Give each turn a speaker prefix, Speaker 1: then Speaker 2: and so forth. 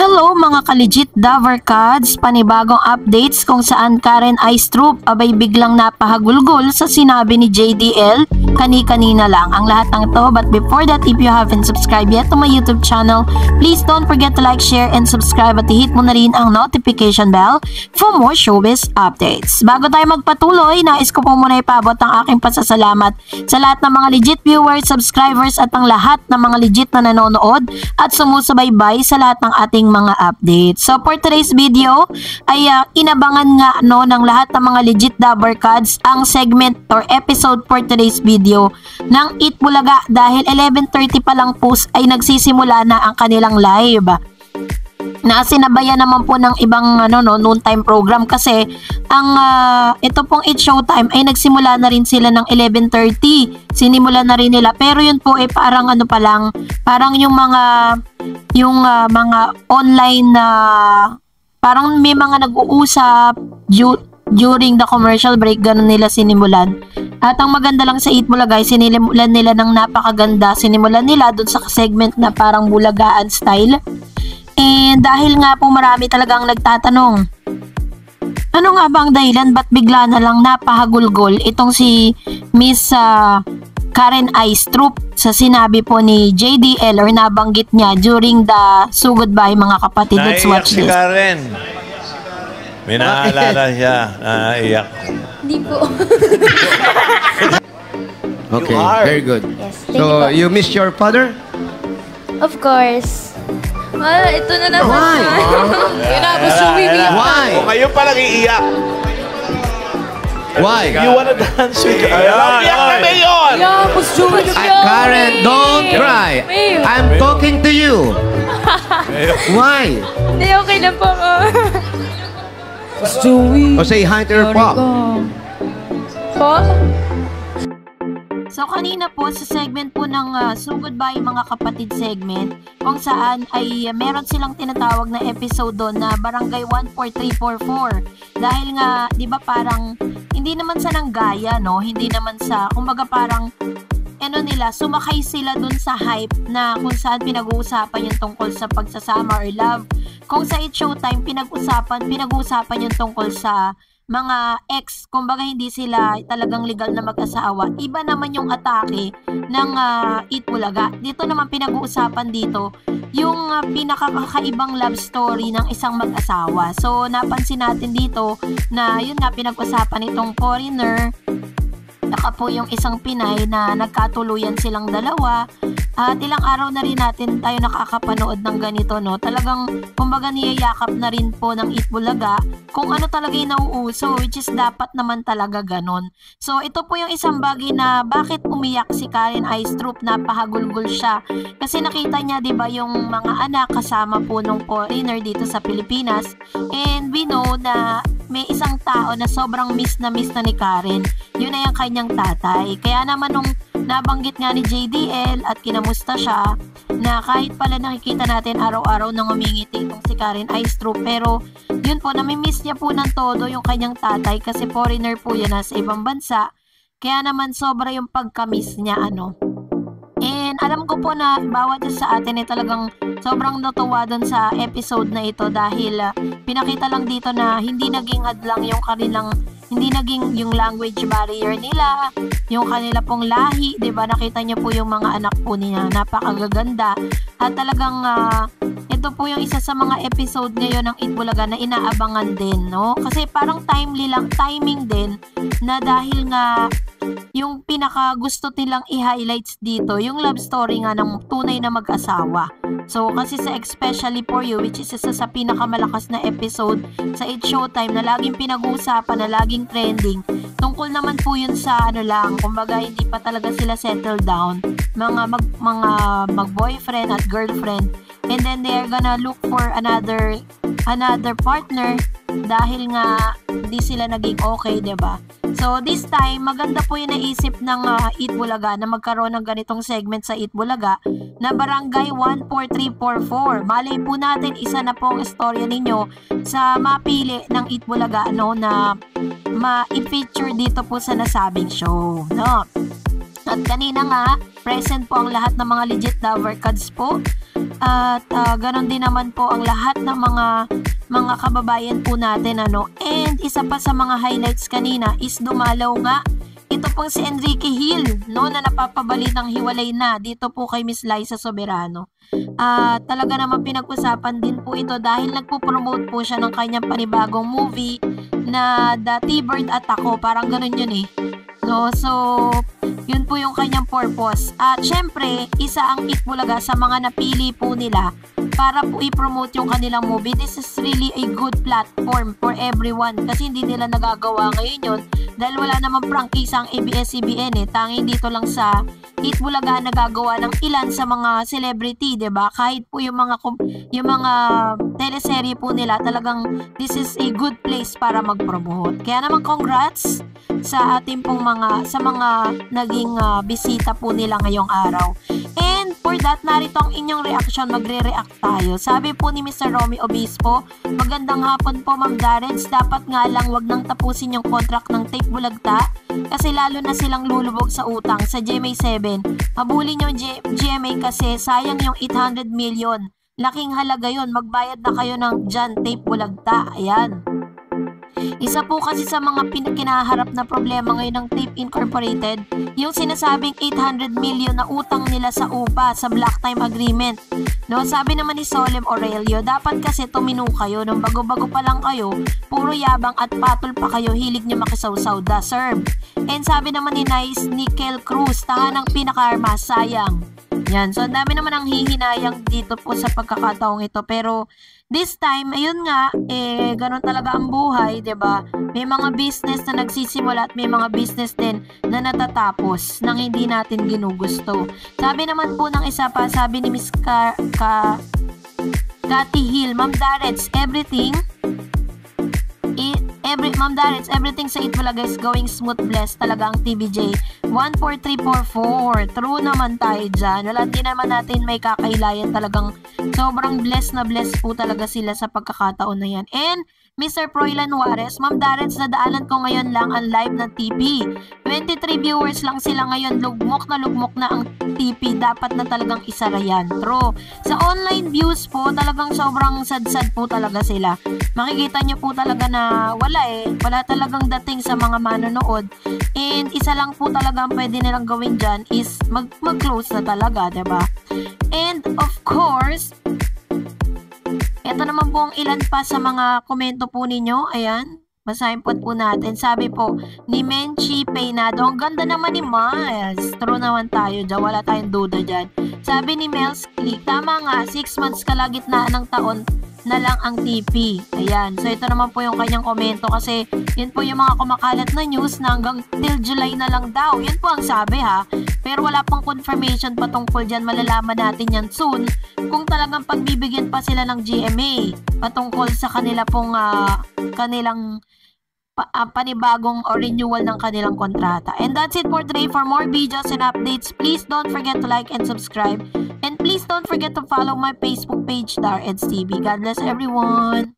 Speaker 1: Hello mga ka-legit Davercads, panibagong updates kung saan Karen Aistrup abay biglang napahagulgol sa sinabi ni JDL kani-kanina lang ang lahat ng to. But before that, if you haven't subscribed yet to my YouTube channel, please don't forget to like, share, and subscribe at i-hit mo na rin ang notification bell for more showbiz updates. Bago tayo magpatuloy, nais ko po muna ipabot ang aking pasasalamat sa lahat ng mga legit viewers, subscribers at ang lahat ng mga legit na nanonood at sumusubaybay sa lahat ng ating mga updates. So for today's video ay inabangan nga ng lahat ng mga legit Davercads ang segment or episode for today's video ng Eat Bulaga dahil 11:30 pa lang po ay nagsisimula na ang kanilang live. Na sinabayan naman po ng ibang noontime program kasi ang ito pong Eat Showtime ay nagsimula na rin sila ng 11:30. Sinimula na rin nila pero yun po ay parang pa lang, parang yung mga online na parang may mga nag-uusap during the commercial break, ganun nila sinimulan. At ang maganda lang sa Eat Bulaga, sinimulan nila ng napakaganda. Sinimulan nila dun sa segment na parang bulagaan style. And dahil nga po marami talagang nagtatanong, ano nga ba ang dahilan ba't bigla na lang napahagulgol itong si Miss Karen Aistrup sa sinabi po ni JDL or nabanggit niya during the So Goodbye mga kapatid. Let's watch this.
Speaker 2: Si Karen. May naalala siya. Naiyak.
Speaker 3: Hindi po.
Speaker 4: Okay, very good.
Speaker 3: Yes, thank
Speaker 4: So,
Speaker 3: you
Speaker 4: you miss your father?
Speaker 3: Of course. Ito na naman.
Speaker 4: Why? Why?
Speaker 2: O ngayon palang iiyak.
Speaker 4: Why?
Speaker 2: You wanna dance with her? Iyak na Mayon!
Speaker 4: Karen, don't cry. I'm talking to you. Why?
Speaker 3: Hindi, okay na po.
Speaker 4: O say hi to your pop.
Speaker 3: Po?
Speaker 1: So kanina po sa segment po ng So Goodbye mga kapatid segment kung saan ay meron silang tinatawag na episode doon na Barangay 14344 dahil nga 'di ba parang hindi naman sa nanggaya hindi naman sa kumbaga parang nila sumakay sila doon sa hype na kung saan pinag-uusapan yung tungkol sa pagsasama or love. Kung sa Eat Showtime pinag-uusapan yung tungkol sa mga ex, kumbaga hindi sila talagang legal na mag-asawa. Iba naman yung atake ng Eat Bulaga. Dito naman pinag-uusapan dito yung pinakakakaibang love story ng isang mag-asawa. So napansin natin dito na yun nga pinag-usapan itong foreigner saka po yung isang Pinay na nagkatuluyan silang dalawa. At ilang araw na rin natin tayo nakakapanood ng ganito talagang kumbaga niyayakap na rin po ng Eat Bulaga kung ano talaga yung nauuso, which is dapat naman talaga ganon. So ito po yung isang bagay na bakit umiyak si Karen Aistrup, napahagulgol siya kasi nakita niya 'di ba yung mga anak kasama po nung foreigner dito sa Pilipinas, and we know na may isang tao na sobrang miss na ni Karen, yun ay ang kanyang tatay. Kaya naman nung nabanggit nga ni JDL at kinamusta siya na kahit pala nakikita natin araw-araw nang umingiti itong si Karen Aistrup, pero yun po, namimiss niya po ng todo yung kanyang tatay kasi foreigner po yan nasa ibang bansa. Kaya naman sobra yung pagkamiss niya And alam ko po na bawat isa sa atin ay talagang sobrang natuwa doon sa episode na ito dahil pinakita lang dito na hindi naging hadlang yung kanilang, hindi naging yung language barrier nila, yung kanila pong lahi, 'di ba? Nakita niyo po yung mga anak po niya, napakagaganda. At talagang ito po yung isa sa mga episode ngayon ng Eat Bulaga na inaabangan din, Kasi parang timing din na dahil nga yung pinaka gusto nilang i-highlights dito, yung love story nga ng tunay na mag-asawa. So, kasi sa Especially For You, which is isa sa pinakamalakas na episode sa Eat Showtime na laging pinag-uusapan, na laging trending, tungkol naman po yun sa kumbaga hindi pa talaga sila settle down, mga mag-boyfriend at girlfriend, and then they're gonna look for another partner dahil nga hindi sila naging okay, 'di ba? So this time maganda po yung naisip ng Eat Bulaga na magkaroon ng ganitong segment sa Eat Bulaga na Barangay 14344. Malay po natin isa na po ang istorya ninyo sa mapili ng Eat Bulaga na ma-feature dito po sa nasabing show, At kanina nga present po ang lahat ng mga legit Davercads po At ganon din naman po ang lahat ng mga kababayan po natin, ano. And isa pa sa mga highlights kanina is dumalaw nga ito pong si Enrique Hill, no, na napapabalitang hiwalay na dito po kay Miss Liza Soberano. Talaga naman pinag-usapan din po ito dahil nagpo-promote po siya ng kanyang panibagong movie na The T-Bird at Ako, parang ganun yun eh. No, so yun po yung kanyang purpose. At syempre, isa ang Itbulaga sa mga napili po nila para po i-promote yung kanilang movie. This is really a good platform for everyone kasi hindi nila nagagawa ngayon yun dahil wala namang prangkisa ang ABS-CBN eh. Tanging dito lang sa Itbulaga nagagawa ng ilan sa mga celebrity, 'di ba? Kahit po yung mga teleserye po nila, talagang this is a good place para mag-promote. Kaya naman congrats sa ating pong mga naging bisita po nila ngayong araw. And for that, narito ang inyong reaction, magre-react tayo. Sabi po ni Mr. Romy Obispo, magandang hapon po Ma'am Darrens, dapat nga lang wag nang tapusin yung contract ng Tape Bulagta kasi lalo na silang lulubog sa utang sa GMA7. Habulin yung GMA kasi sayang yung 800 million. Laking halaga yun, magbayad na kayo ng dyan Tape Bulagta. Ayan. Isa po kasi sa mga kinaharap na problema ngayon ng Tape Incorporated, yung sinasabing 800 million na utang nila sa UPA sa Black Time Agreement. No, sabi naman ni Solem Aurelio, dapat kasi tumino kayo nung bago-bago pa lang kayo, puro yabang at patol pa kayo, hilig nyo makisawsaw, da serve. And sabi naman ni Nice Nickel Cruz, tahanang pinaka-arma, sayang. Yan, so ang dami naman ang hihinayang dito po sa pagkakataong ito, pero this time, ayun nga, ganun talaga ang buhay, 'di ba? May mga business na nagsisimula at may mga business din na natatapos nang hindi natin ginugusto. Sabi naman po ng isa pa, sabi ni Miss Cathy Hill, Ma'am Darrens, everything sa Itbulaga is going smooth, blessed talaga ang TBJ. 14344, true naman tayo dyan. Wala din naman natin may kakailayan, talagang sobrang blessed na blessed po talaga sila sa pagkakataon na yan. And Mr. Froilan Juarez, Ma'am Darrens, nadaanan ko ngayon lang ang live ng TP. 23 viewers lang sila ngayon, lugmok na ang TP, dapat na talagang isara yan. True. Sa online views po, talagang sobrang sad-sad po talaga sila. Makikita nyo po talaga na wala talagang dating sa mga manonood. And isa lang po talaga ang pwede nilang gawin dyan is mag-close na talaga, diba? And of course, ito naman po ang ilan pa sa mga komento po ninyo. Ayan, basahin po natin. Sabi po ni Menchi Peynado, ang ganda naman ni Miles. True naman tayo dyan, wala tayong duda dyan. Sabi ni Mels Click, tama nga, 6 months kalagitnaan ng taon na lang ang TP. Ayan, so ito naman po yung kanyang komento kasi yun po yung mga kumakalat na news na hanggang till July na lang daw. Yun po ang sabi ha. Pero wala pang confirmation patungkol dyan. Malalaman natin yan soon kung talagang pagbibigyan pa sila ng GMA patungkol sa kanila pong kanilang panibagong or renewal ng kanilang kontrata. And that's it for today. For more videos and updates, please don't forget to like and subscribe. And please don't forget to follow my Facebook page, Darrens TV. God bless everyone.